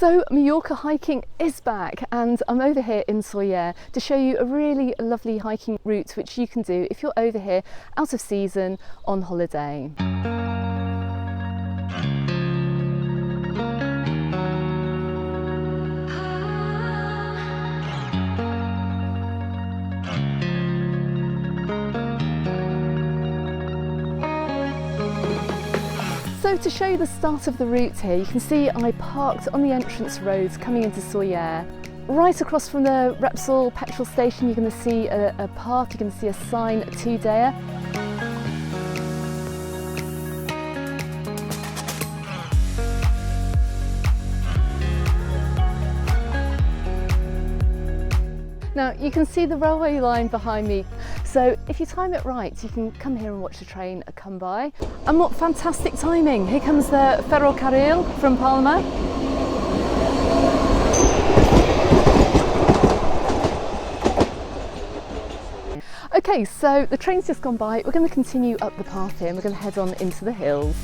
So Mallorca hiking is back, and I'm over here in Sóller to show you a really lovely hiking route which you can do if you're over here out of season on holiday. So to show you the start of the route here, you can see I parked on the entrance roads coming into Sóller. Right across from the Repsol petrol station, you're going to see a path, you're going to see a sign to Deia. Now you can see the railway line behind me, so if you time it right you can come here and watch the train come by. And what fantastic timing! Here comes the Ferrocarril from Palma. Okay, so the train's just gone by, we're going to continue up the path here and we're going to head on into the hills.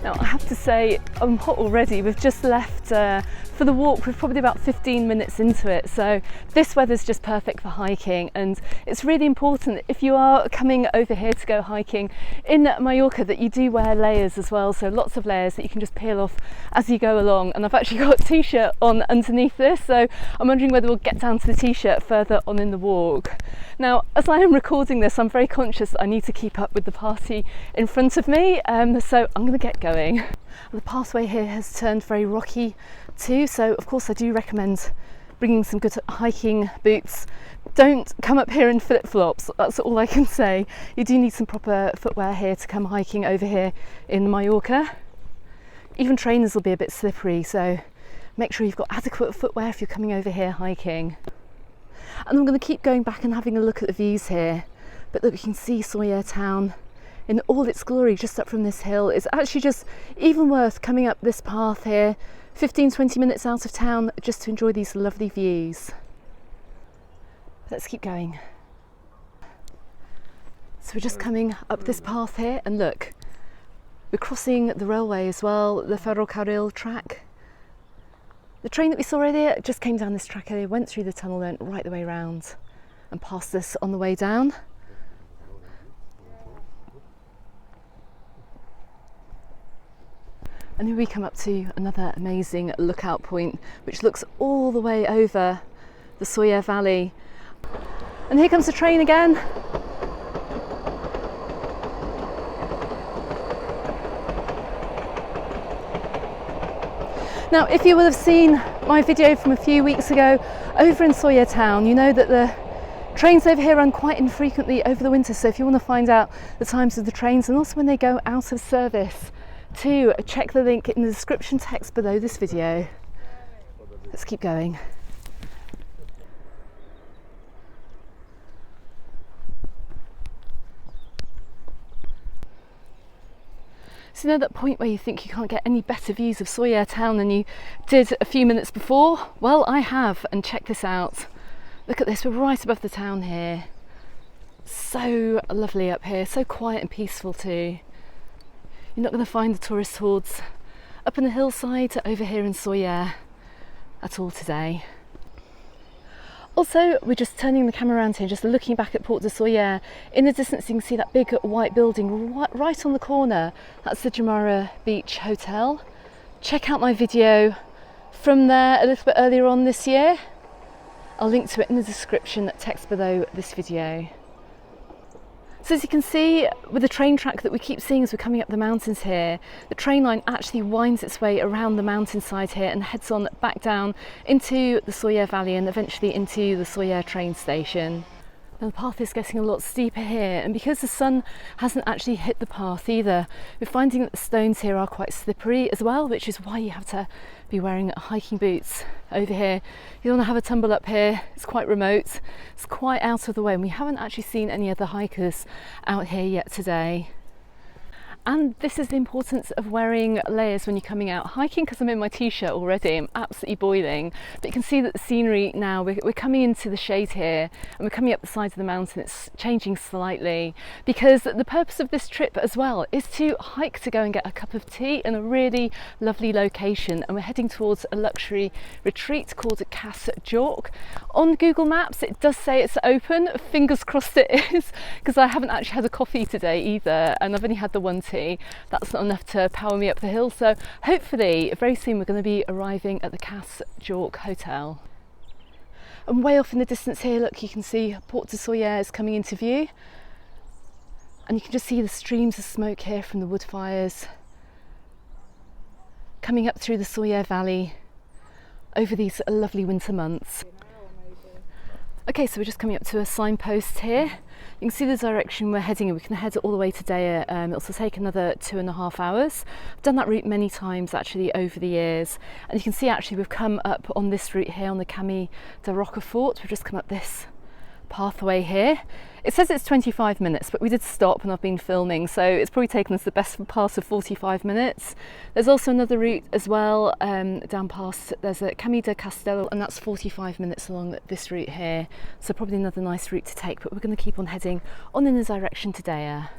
Now I have to say I'm hot already. We've just left for the walk. We're probably about 15 minutes into it, so this weather's just perfect for hiking, and it's really important if you are coming over here to go hiking in Mallorca that you do wear layers as well, so lots of layers that you can just peel off as you go along. And I've actually got a t-shirt on underneath this, so I'm wondering whether we'll get down to the t-shirt further on in the walk. Now as I am recording this, I'm very conscious that I need to keep up with the party in front of me, so I'm going to get going. The pathway here has turned very rocky too, so of course I do recommend bringing some good hiking boots. Don't come up here in flip-flops, that's all I can say. You do need some proper footwear here to come hiking over here in Mallorca. Even trainers will be a bit slippery, so make sure you've got adequate footwear if you're coming over here hiking. And I'm going to keep going back and having a look at the views here, but look, you can see Sóller town in all its glory just up from this hill. It's actually just even worth coming up this path here 15-20 minutes out of town just to enjoy these lovely views. Let's keep going. So we're just coming up this path here, and look, we're crossing the railway as well, the Ferrocarril track. The train that we saw earlier just came down this track earlier, went through the tunnel, went right the way round and past us on the way down. And here we come up to another amazing lookout point which looks all the way over the Sóller Valley. And here comes the train again. Now if you will have seen my video from a few weeks ago over in Sóller town, you know that the trains over here run quite infrequently over the winter, so if you want to find out the times of the trains and also when they go out of service, to check the link in the description text below this video. Let's keep going. So you know that point where you think you can't get any better views of Sóller town than you did a few minutes before? Well, I have, and check this out. Look at this, we're right above the town here. So lovely up here, so quiet and peaceful too. You're not going to find the tourist hordes up in the hillside over here in Sóller at all today. Also, we're just turning the camera around here, just looking back at Port de Sóller. In the distance you can see that big white building right on the corner. That's the Jumeirah Beach Hotel. Check out my video from there a little bit earlier on this year. I'll link to it in the description text below this video. So as you can see, with the train track that we keep seeing as we're coming up the mountains here, the train line actually winds its way around the mountainside here and heads on back down into the Sóller Valley and eventually into the Sóller train station. Now the path is getting a lot steeper here, and because the sun hasn't actually hit the path either, we're finding that the stones here are quite slippery as well, which is why you have to be wearing hiking boots over here. You don't want to have a tumble up here. It's quite remote, it's quite out of the way, and we haven't actually seen any other hikers out here yet today. And this is the importance of wearing layers when you're coming out hiking, because I'm in my t-shirt already, I'm absolutely boiling. But you can see that the scenery now, we're coming into the shade here, and we're coming up the side of the mountain. It's changing slightly, because the purpose of this trip as well is to hike to go and get a cup of tea in a really lovely location. And we're heading towards a luxury retreat called Cas Jork. On Google Maps it does say it's open, fingers crossed it is, because I haven't actually had a coffee today either, and I've only had the one tea. That's not enough to power me up the hill, so hopefully very soon we're going to be arriving at the Cas Jork Hotel. And way off in the distance here, look, you can see Port de Sóller is coming into view, and you can just see the streams of smoke here from the wood fires coming up through the Sóller Valley over these lovely winter months. Okay, so we're just coming up to a signpost here. You can see the direction we're heading in. We can head all the way to Deia. It'll also take another 2.5 hours. I've done that route many times actually over the years. And you can see actually we've come up on this route here on the Camí de Rocafort. We've just come up this pathway here. It says it's 25 minutes, but we did stop and I've been filming, so it's probably taken us the best part of 45 minutes. There's also another route as well down past, there's a Camí de Castello, and that's 45 minutes along this route here, so probably another nice route to take, but we're going to keep on heading on in the direction to Deia.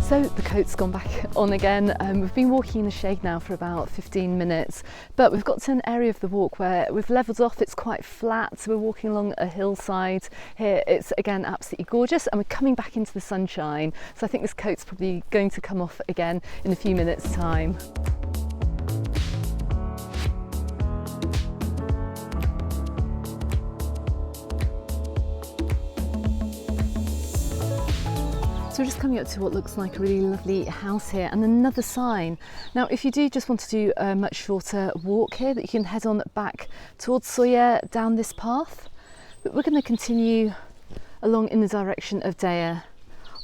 So the coat's gone back on again. We've been walking in the shade now for about 15 minutes, but we've got to an area of the walk where we've levelled off. It's quite flat, so we're walking along a hillside here. It's again absolutely gorgeous, and we're coming back into the sunshine, so I think this coat's probably going to come off again in a few minutes' time. So we're just coming up to what looks like a really lovely house here, and another sign. Now if you do just want to do a much shorter walk here, that you can head on back towards Sóller down this path, but we're going to continue along in the direction of Deia.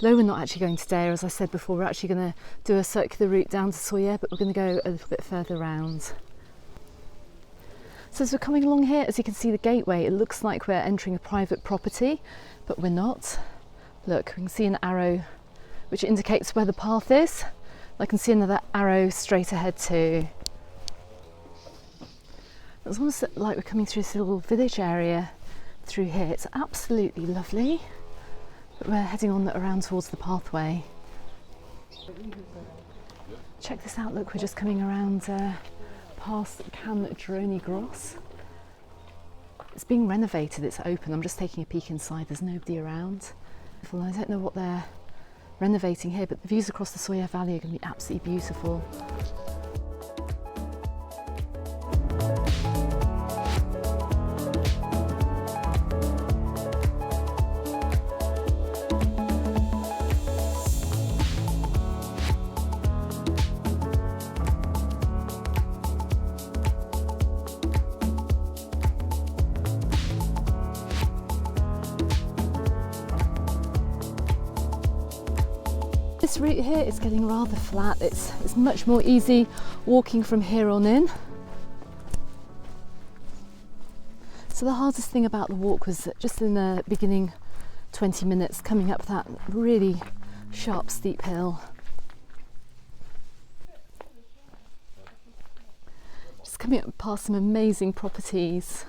Although we're not actually going to Deia, as I said before, we're actually going to do a circular route down to Sóller, but we're going to go a little bit further round. So as we're coming along here, as you can see the gateway, it looks like we're entering a private property, but we're not. Look, we can see an arrow which indicates where the path is. I can see another arrow straight ahead too. It's almost like we're coming through this little village area through here. It's absolutely lovely. But we're heading on around towards the pathway. Check this out, look, we're just coming around past Can Droni Gross. It's being renovated, it's open. I'm just taking a peek inside, there's nobody around. I don't know what they're renovating here, but the views across the Sóller Valley are going to be absolutely beautiful. This route here is getting rather flat. It's much more easy walking from here on in. So the hardest thing about the walk was just in the beginning 20 minutes coming up that really sharp steep hill. Just coming up past some amazing properties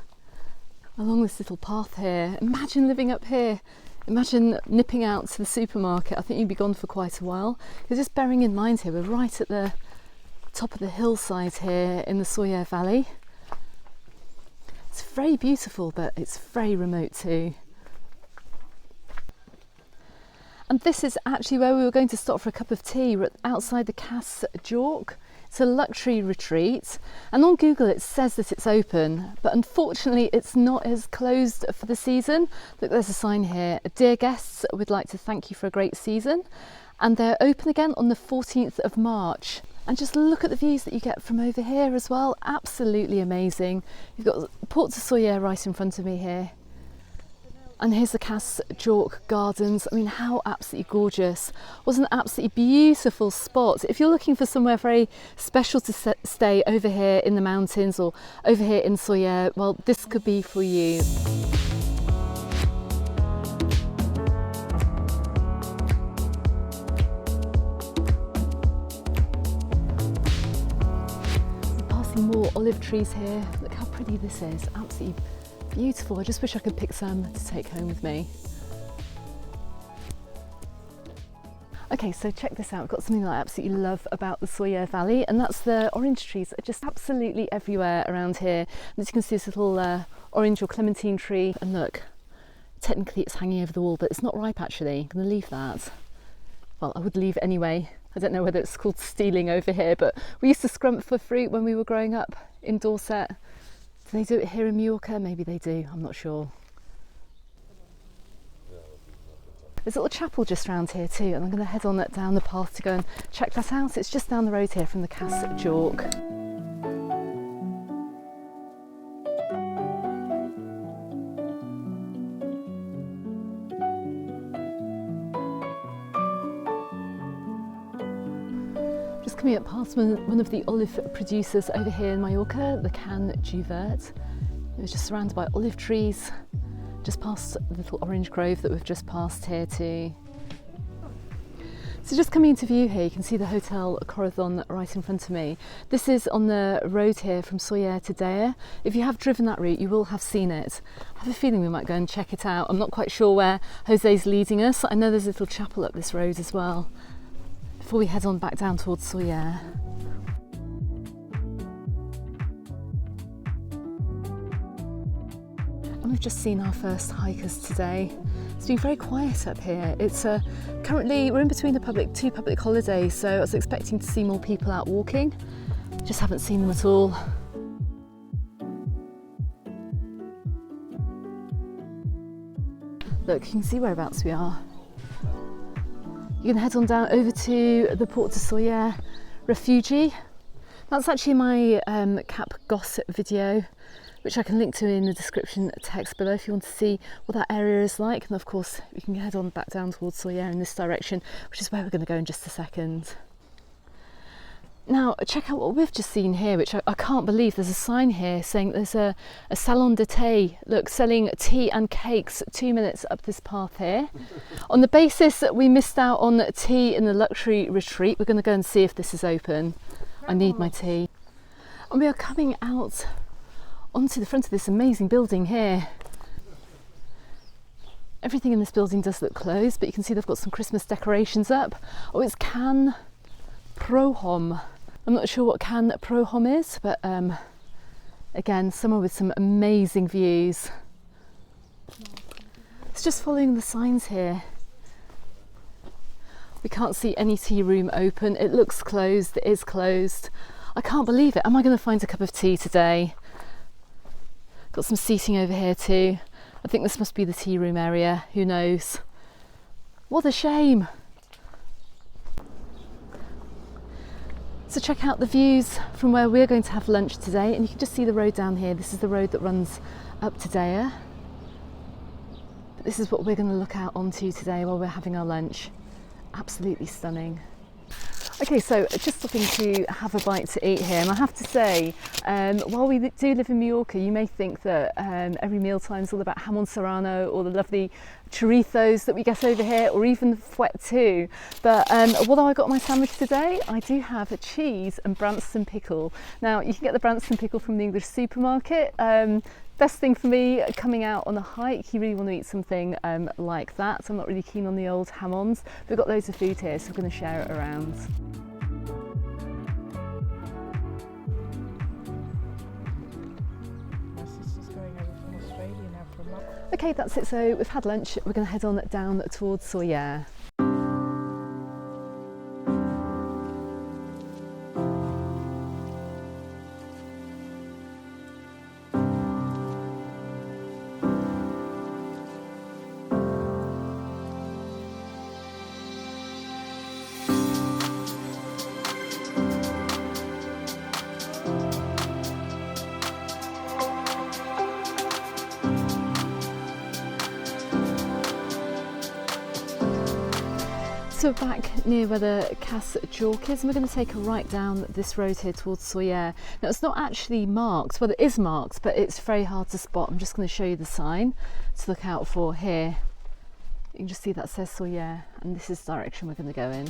along this little path here. Imagine living up here. Imagine nipping out to the supermarket. I think you'd be gone for quite a while. You're just bearing in mind here, we're right at the top of the hillside here in the Sóller Valley. It's very beautiful, but it's very remote too. And this is actually where we were going to stop for a cup of tea. We're outside the Cas Jork It's a luxury retreat, and on Google it says that it's open, but unfortunately it's not as closed for the season. Look, there's a sign here: dear guests, we'd like to thank you for a great season. And they're open again on the 14th of March. And just look at the views that you get from over here as well. Absolutely amazing. You've got Port de Sóller right in front of me here. And here's the Cas Jork Gardens. I mean, how absolutely gorgeous. Was an absolutely beautiful spot. If you're looking for somewhere very special to stay over here in the mountains or over here in Sóller, well, this could be for you. More olive trees here. Look how pretty this is. Absolutely beautiful. I just wish I could pick some to take home with me. Okay, so check this out. I've got something that I absolutely love about the Sóller Valley, and that's the orange trees that are just absolutely everywhere around here. And as you can see, this little orange or clementine tree, and look, technically it's hanging over the wall, but it's not ripe actually. I'm going to leave that. Well, I would leave anyway. I don't know whether it's called stealing over here, but we used to scrump for fruit when we were growing up in Dorset. Do they do it here in Mallorca? Maybe they do, I'm not sure. There's a little chapel just around here too, and I'm going to head on down the path to go and check that out. It's just down the road here from the Cas Jork. Just coming up past one of the olive producers over here in Mallorca, the Can du Vert. It was just surrounded by olive trees, just past the little orange grove that we've just passed here too. So just coming into view here, you can see the Hotel Corazon right in front of me. This is on the road here from Sóller to Deia. If you have driven that route, you will have seen it. I have a feeling we might go and check it out. I'm not quite sure where Jose's leading us. I know there's a little chapel up this road as well, before we head on back down towards Sóller. And we've just seen our first hikers today. It's been very quiet up here. It's currently, we're in between two public holidays, so I was expecting to see more people out walking. Just haven't seen them at all. Look, you can see whereabouts we are. You can head on down over to the Port de Sóller Refugee. That's actually my Cap Goss video, which I can link to in the description text below if you want to see what that area is like. And of course, you can head on back down towards Sóller in this direction, which is where we're going to go in just a second. Now, check out what we've just seen here, which I can't believe. There's a sign here saying there's a salon de thé, look, selling tea and cakes 2 minutes up this path here. On the basis that we missed out on tea in the luxury retreat, we're going to go and see if this is open. I need my tea. And we are coming out onto the front of this amazing building here. Everything in this building does look closed, but you can see they've got some Christmas decorations up. Oh, it's Can Prohom. I'm not sure what Can Prohom is, but again, somewhere with some amazing views. It's just following the signs here. We can't see any tea room open. It looks closed. It is closed. I can't believe it. Am I going to find a cup of tea today? Got some seating over here too. I think this must be the tea room area. Who knows? What a shame. So check out the views from where we're going to have lunch today, and you can just see the road down here. This is the road that runs up to Deia. But this is what we're going to look out onto today while we're having our lunch. Absolutely stunning. Okay, so just stopping to have a bite to eat here, and I have to say, while we do live in Mallorca, you may think that every mealtime is all about jamón serrano or the lovely choritos that we get over here, or even fuet too. But although I got my sandwich today, I do have a cheese and Branston pickle. Now, you can get the Branston pickle from the English supermarket. Best thing for me coming out on a hike, you really want to eat something like that. So I'm not really keen on the old jamons. We've got loads of food here, so we're going to share it around. Okay, that's it. So we've had lunch. We're going to head on down towards Sóller. So we're back near where the Cas Jork is, and we're going to take a right down this road here towards Sóller. Now it's not actually marked, well it is marked, but it's very hard to spot. I'm just going to show you the sign to look out for here. You can just see that says Sóller, and this is the direction we're going to go in.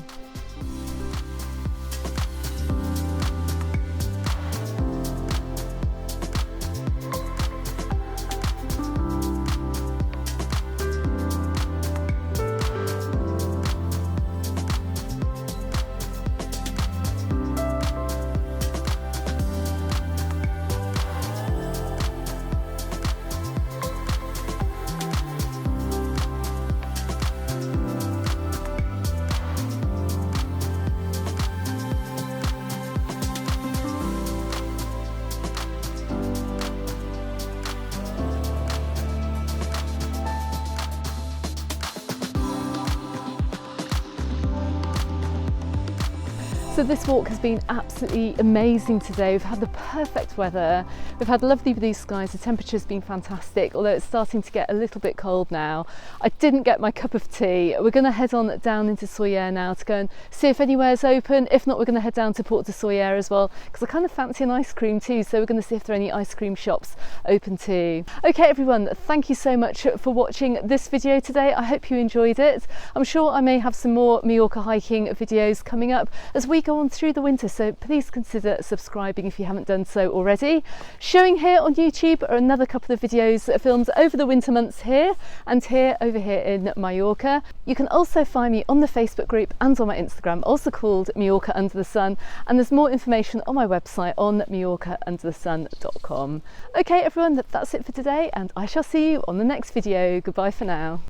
So this walk has been absolutely amazing today. We've had the perfect weather, we've had lovely blue skies, the temperature's been fantastic, although it's starting to get a little bit cold now. I didn't get my cup of tea. We're going to head on down into Sóller now to go and see if anywhere's open. If not, we're going to head down to Port de Sóller as well, because I kind of fancy an ice cream too, so we're going to see if there are any ice cream shops open too. Okay everyone, thank you so much for watching this video today. I hope you enjoyed it. I'm sure I may have some more Mallorca hiking videos coming up as we go on through the winter, so please consider subscribing if you haven't done so already. Showing here on YouTube are another couple of videos filmed over the winter months here and here over here in Mallorca. You can also find me on the Facebook group and on my Instagram, also called Mallorca Under the Sun, and there's more information on my website on mallorcaunderthesun.com. Okay everyone, that's it for today, and I shall see you on the next video. Goodbye for now.